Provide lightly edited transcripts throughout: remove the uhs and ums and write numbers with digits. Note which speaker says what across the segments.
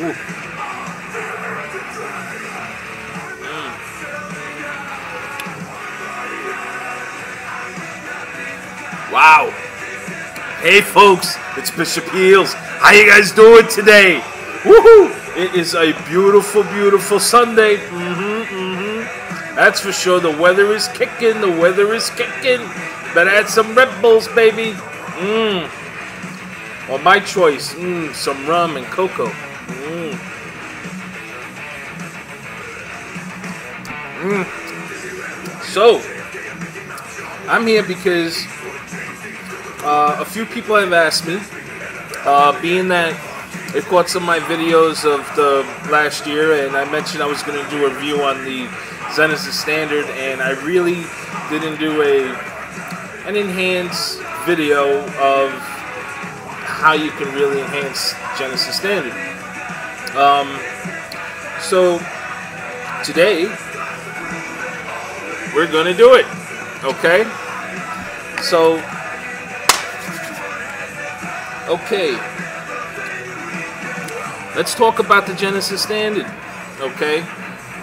Speaker 1: Ooh. Wow. Hey folks, it's Bishopheals. How you guys doing today? Woohoo! It is a beautiful, beautiful Sunday. That's for sure. The weather is kicking. The weather is kicking. Better add some Red Bulls, baby. Well, my choice. Some rum and cocoa. So, I'm here because a few people have asked me, being that they caught some of my videos of the last year, and I mentioned I was going to do a review on the Zenesis Standard, and I really didn't do an enhanced video of how you can really enhance Zenesis Standard. So today we're going to do it. Okay? So, okay. Let's talk about the Zenesis Standard. Okay?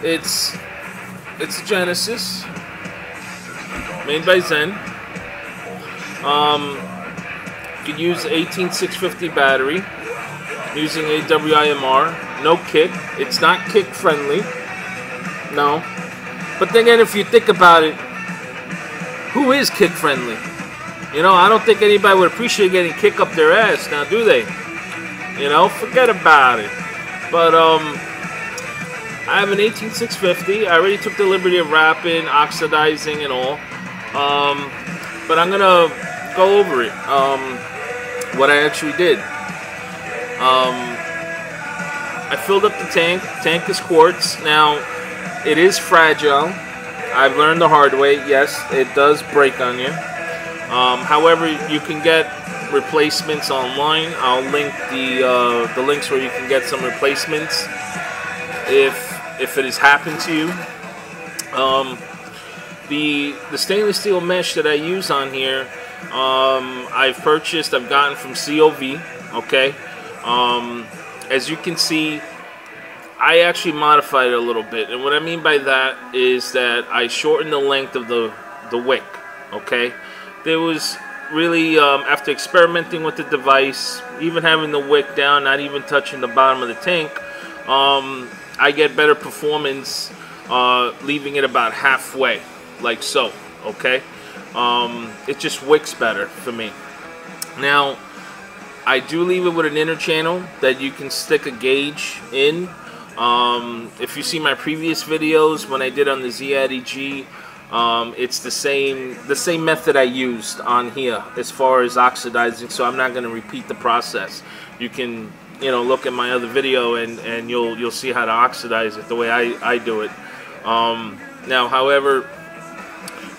Speaker 1: It's a Zenesis made by Zen. You can use 18650 battery using a WIMR. No kick. It's not kick friendly. No. But then again, if you think about it, who is kick friendly? You know, I don't think anybody would appreciate getting kick up their ass now, do they? You know, forget about it. But I have an 18650. I already took the liberty of wrapping, oxidizing, and all. But I'm gonna go over it. What I actually did. I filled up the tank. Tank is quartz. Now, it is fragile. I've learned the hard way. Yes, it does break on you. However, you can get replacements online. I'll link the links where you can get some replacements if it has happened to you. The stainless steel mesh that I use on here, I've gotten from COV. Okay, as you can see, I actually modified it a little bit, and what I mean by that is that I shortened the length of the wick. Okay, there was really, after experimenting with the device, even having the wick down, not even touching the bottom of the tank, I get better performance leaving it about halfway, like so. Okay, it just wicks better for me. Now, I do leave it with an inner channel that you can stick a gauge in. If you see my previous videos when I did on the Z-Addy-G, it's the same method I used on here as far as oxidizing, so I'm not going to repeat the process. You can, you know, look at my other video and you'll see how to oxidize it the way I do it. Now, however,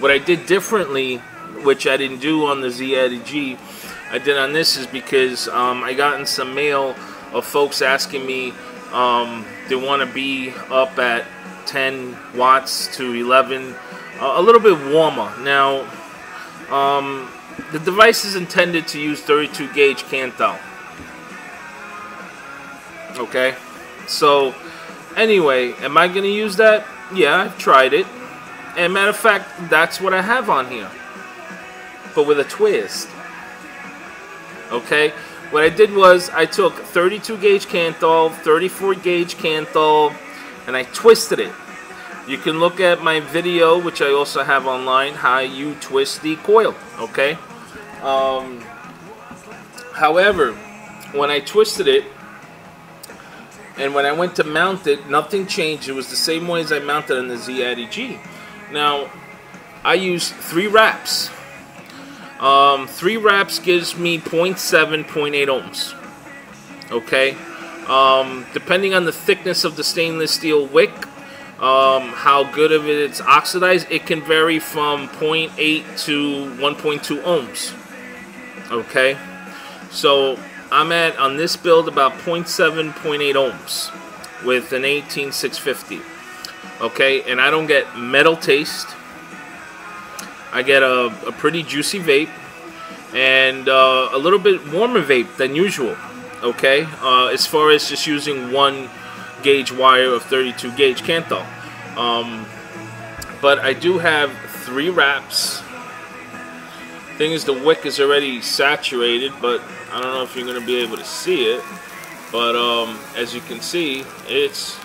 Speaker 1: what I did differently, which I didn't do on the Z-Addy-G, I did on this is because I gotten some mail of folks asking me they want to be up at 10 watts to 11, a little bit warmer. Now, the device is intended to use 32 gauge Kanthal. Okay, so anyway, am I going to use that? Yeah, I've tried it, and matter of fact, that's what I have on here, but with a twist. Okay, what I did was I took 32 gauge Kanthal, 34 gauge Kanthal, and I twisted it. You can look at my video, which I also have online, how you twist the coil. Okay. However, when I twisted it, and when I went to mount it, nothing changed. It was the same way as I mounted on the Z-Addy-G. Now, I use 3 wraps. 3 wraps gives me 0.7, 0.8 ohms. Okay. Depending on the thickness of the stainless steel wick, how good of it's oxidized, it can vary from 0.8 to 1.2 ohms. Okay. So I'm at, on this build, about 0.7, 0.8 ohms with an 18650. Okay, and I don't get metal taste. I get a pretty juicy vape and a little bit warmer vape than usual. okay, as far as just using 1 gauge wire of 32 gauge Kanthal. But I do have 3 wraps. Thing is, the wick is already saturated, but I don't know if you're going to be able to see it. But as you can see, it's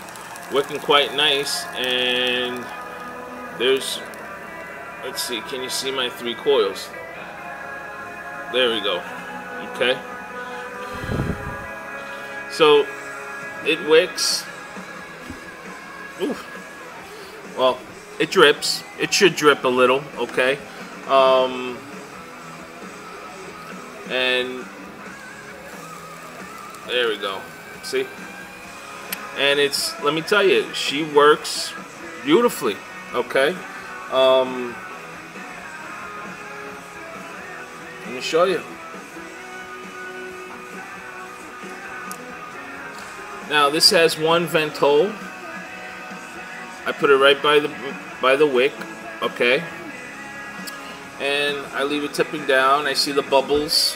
Speaker 1: wicking quite nice, and there's, let's see, can you see my 3 coils? There we go. Okay. So it wicks. Ooh. Well, it drips. It should drip a little, okay? And there we go. See? And it's, let me tell you, she works beautifully, okay? Let me show you. Now this has 1 vent hole. I put it right by the wick, okay? And I leave it tipping down. I see the bubbles,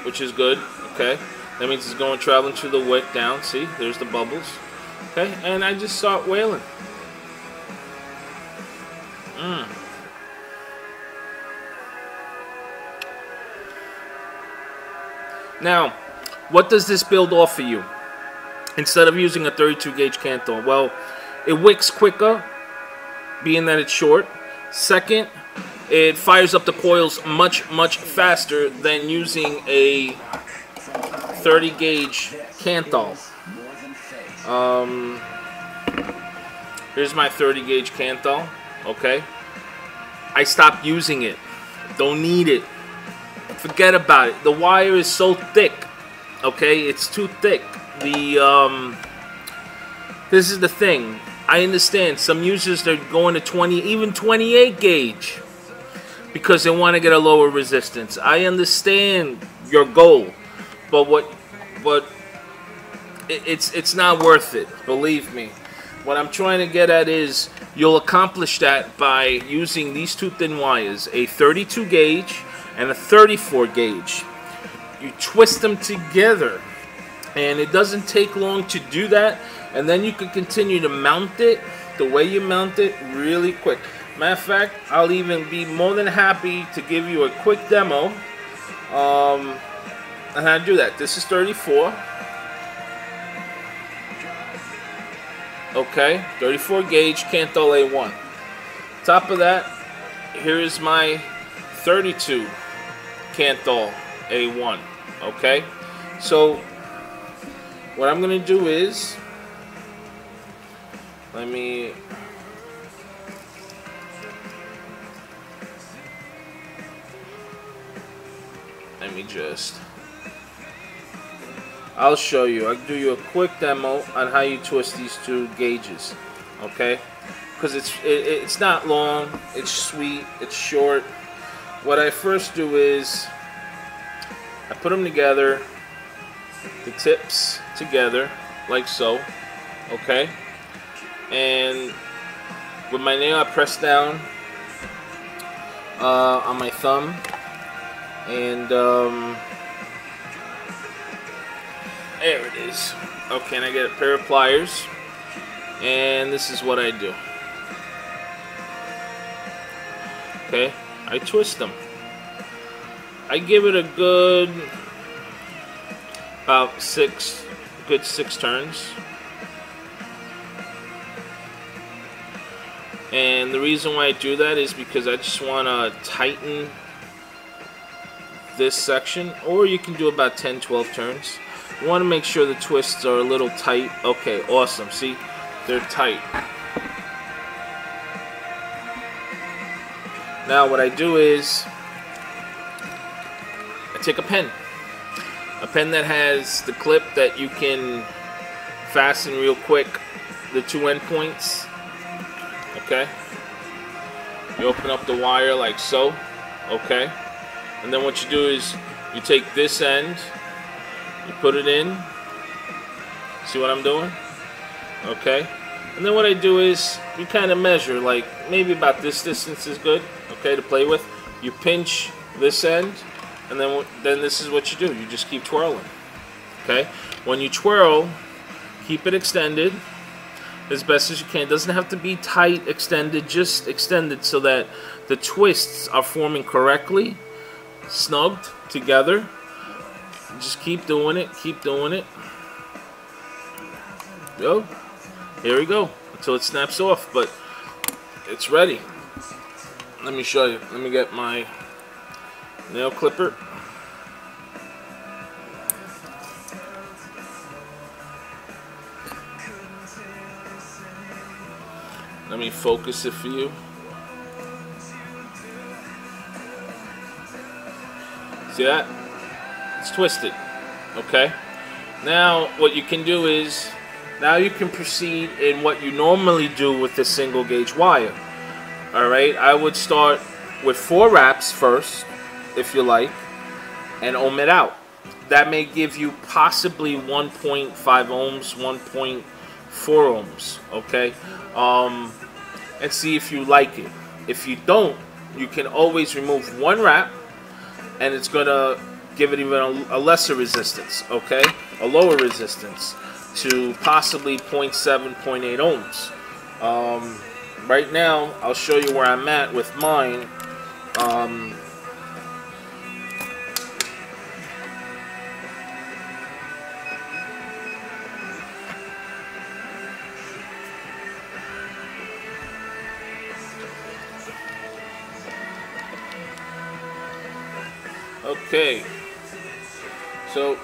Speaker 1: which is good, okay? That means it's going traveling through the wick down. See, there's the bubbles, okay? And I just start wailing. Now, what does this build offer you? Instead of using a 32 gauge Kanthal, well, it wicks quicker, being that it's short. Second, it fires up the coils much faster than using a 30 gauge Kanthal. Here's my 30 gauge Kanthal. Okay, I stopped using it. Don't need it. Forget about it. The wire is so thick. Okay, it's too thick. This is the thing. I understand some users, they're going to 20, even 28 gauge because they want to get a lower resistance. I understand your goal, but it's not worth it. Believe me. What I'm trying to get at is you'll accomplish that by using these 2 thin wires, a 32 gauge and a 34 gauge. You twist them together, and it doesn't take long to do that, and then you can continue to mount it the way you mount it really quick. Matter of fact, I'll even be more than happy to give you a quick demo on how to do that. This is 34. Okay, 34 gauge Kanthal A-1. Top of that, here is my 32 Kanthal A-1. Okay, so what I'm going to do is, let me just, I'll show you. I'll do you a quick demo on how you twist these 2 gauges, okay? Because it's not long, it's sweet, it's short. What I first do is I put them together, the tips together, like so, okay? And with my nail, I press down on my thumb, and there it is. Okay, and I get a pair of pliers, and this is what I do. Okay, I twist them. I give it a good about 6 turns. And the reason why I do that is because I just want to tighten this section, or you can do about 10-12 turns. You want to make sure the twists are a little tight. Okay, awesome. See, they're tight. Now what I do is I take a pen that has the clip that you can fasten real quick the 2 end points. Okay, you open up the wire like so. Okay, and then what you do is you take this end, you put it in. See what I'm doing? Okay, and then what I do is you kind of measure, like maybe about this distance is good, okay, to play with. You pinch this end, and then this is what you do. You just keep twirling. Okay, when you twirl, keep it extended as best as you can. It doesn't have to be tight extended, just extended so that the twists are forming correctly, snugged together. Just keep doing it, keep doing it. Go. Here we go, until it snaps off, but it's ready. Let me show you. Let me get my nail clipper. Let me focus it for you. See that? It's twisted. Okay? Now, what you can do is, now you can proceed in what you normally do with the single gauge wire. Alright? I would start with 4 wraps first, if you like, and ohm it out. That may give you possibly 1.5 ohms, 1.4 ohms. Okay? And see if you like it. If you don't, you can always remove 1 wrap, and it's gonna give it even a lesser resistance, okay? A lower resistance to possibly 0.7, 0.8 ohms. Right now, I'll show you where I'm at with mine. Okay, so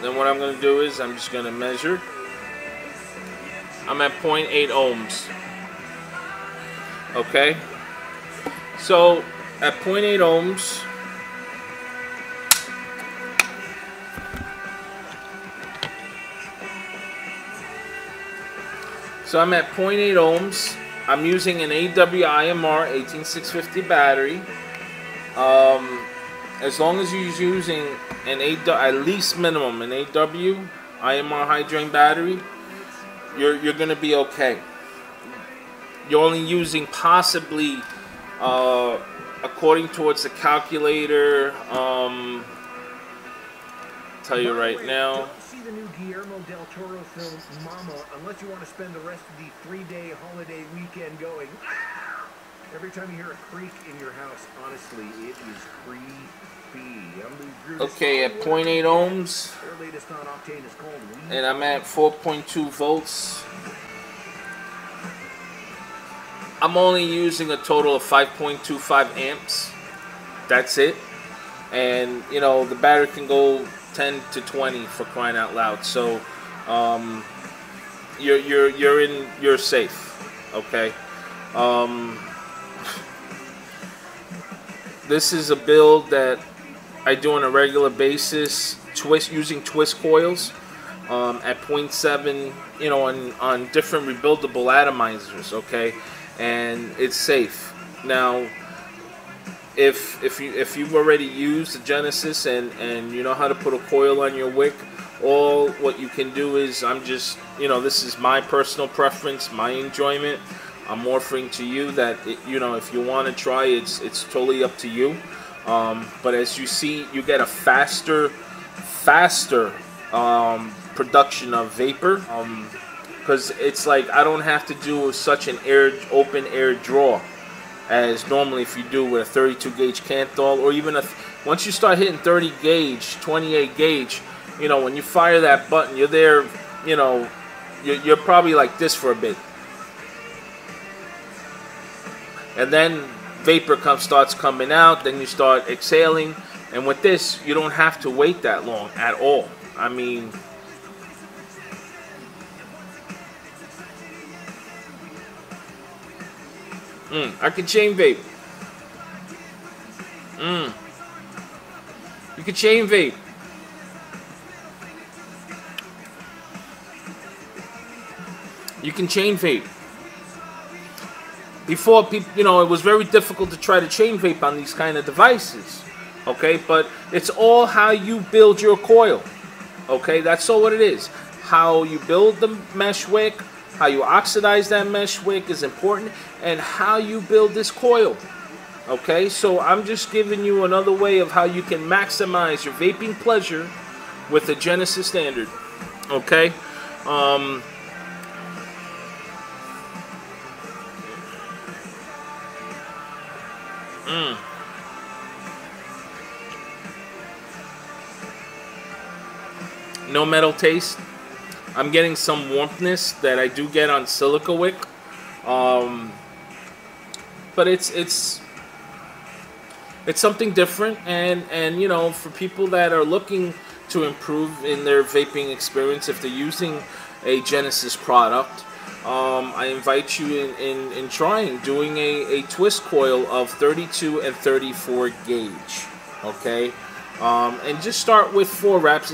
Speaker 1: then what I'm going to do is I'm just going to measure. I'm at 0.8 ohms. Okay, so at 0.8 ohms, so I'm at 0.8 ohms. I'm using an AW-IMR 18650 battery. As long as you're using an at least minimum an AW-IMR high drain battery, you're gonna be okay. You're only using possibly, according towards the calculator, tell you right now.
Speaker 2: The new Guillermo del Toro film Mama, unless you want to spend the rest of the 3-day holiday weekend going. Every time you hear a creak in your house, honestly, it is creepy.
Speaker 1: Okay, at 0.8 ohms,
Speaker 2: Their latest non-octane is called Weed.
Speaker 1: and I'm at 4.2 volts. I'm only using a total of 5.25 amps. That's it. And you know the battery can go 10 to 20 for crying out loud. So you're safe. Okay. This is a build that I do on a regular basis, using twist coils at 0.7, you know, on different rebuildable atomizers. Okay, and it's safe. Now, if you've already used the Genesis and you know how to put a coil on your wick, all what you can do is, I'm just, you know, this is my personal preference, my enjoyment. I'm offering to you that you know, if you want to try, it's totally up to you. But as you see, you get a faster production of vapor, because it's like I don't have to do such an open air draw as normally if you do with a 32 gauge Kanthal, or even once you start hitting 30 gauge, 28 gauge, you know, when you fire that button, you're there, you know, you're probably like this for a bit, and then vapor starts coming out, then you start exhaling, and with this you don't have to wait that long at all. I mean, I can chain vape. You can chain vape. You can chain vape. Before, people, you know, it was very difficult to try to chain vape on these kind of devices. Okay, but it's all how you build your coil. Okay, that's all what it is. How you build the mesh wick, how you oxidize that mesh wick is important, and how you build this coil. Okay, so I'm just giving you another way of how you can maximize your vaping pleasure with the Zenesis Standard. Okay, no metal taste. I'm getting some warmthness that I do get on silica wick, but it's something different, and you know, for people that are looking to improve in their vaping experience, if they're using a Zenesis product, I invite you in trying doing a twist coil of 32 and 34 gauge. Okay, and just start with 4 reps.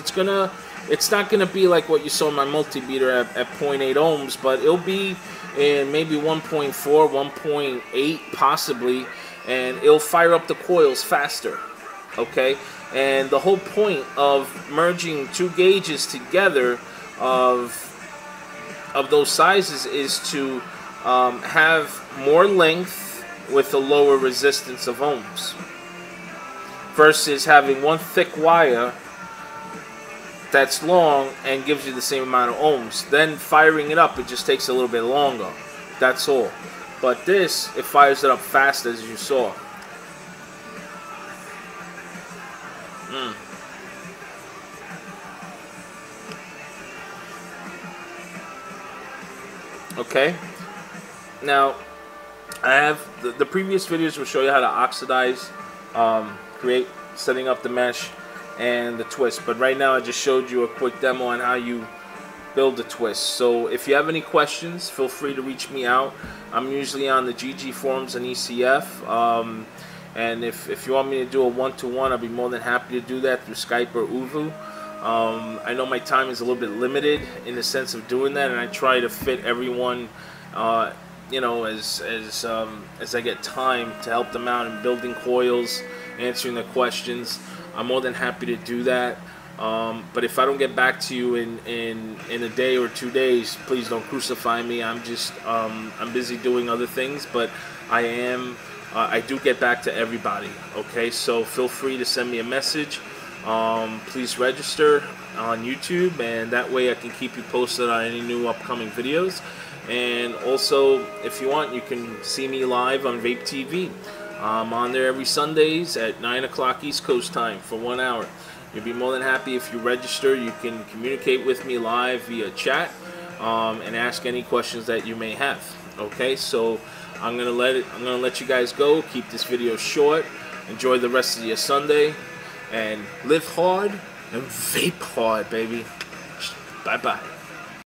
Speaker 1: It's not gonna be like what you saw in my multimeter at 0.8 ohms, but it'll be in maybe 1.4, 1.8 possibly, and it'll fire up the coils faster. Okay, and the whole point of merging 2 gauges together of those sizes is to have more length with a lower resistance of ohms, versus having one thick wire that's long and gives you the same amount of ohms. Then firing it up, it just takes a little bit longer. That's all. But this, it fires it up fast, as you saw. Okay. Now, I have the previous videos will show you how to oxidize, setting up the mesh and the twist, but right now I just showed you a quick demo on how you build the twist. So if you have any questions, feel free to reach me out. I'm usually on the GG forums and ECF, and if you want me to do a one-to-one, I'll be more than happy to do that through Skype or Uvu. I know my time is a little bit limited in the sense of doing that, and I try to fit everyone, you know, as I get time to help them out in building coils, answering their questions. I'm more than happy to do that. But if I don't get back to you in a day or 2 days, please don't crucify me. I'm just I'm busy doing other things, but I do get back to everybody. Okay, so feel free to send me a message. Please register on YouTube, and that way I can keep you posted on any new upcoming videos. And also, if you want, you can see me live on Vape TV. I'm on there every Sundays at 9 o'clock East Coast time for 1 hour. You'll be more than happy if you register. You can communicate with me live via chat, and ask any questions that you may have. Okay, so I'm gonna let you guys go. Keep this video short. Enjoy the rest of your Sunday, and live hard and vape hard, baby. Bye bye.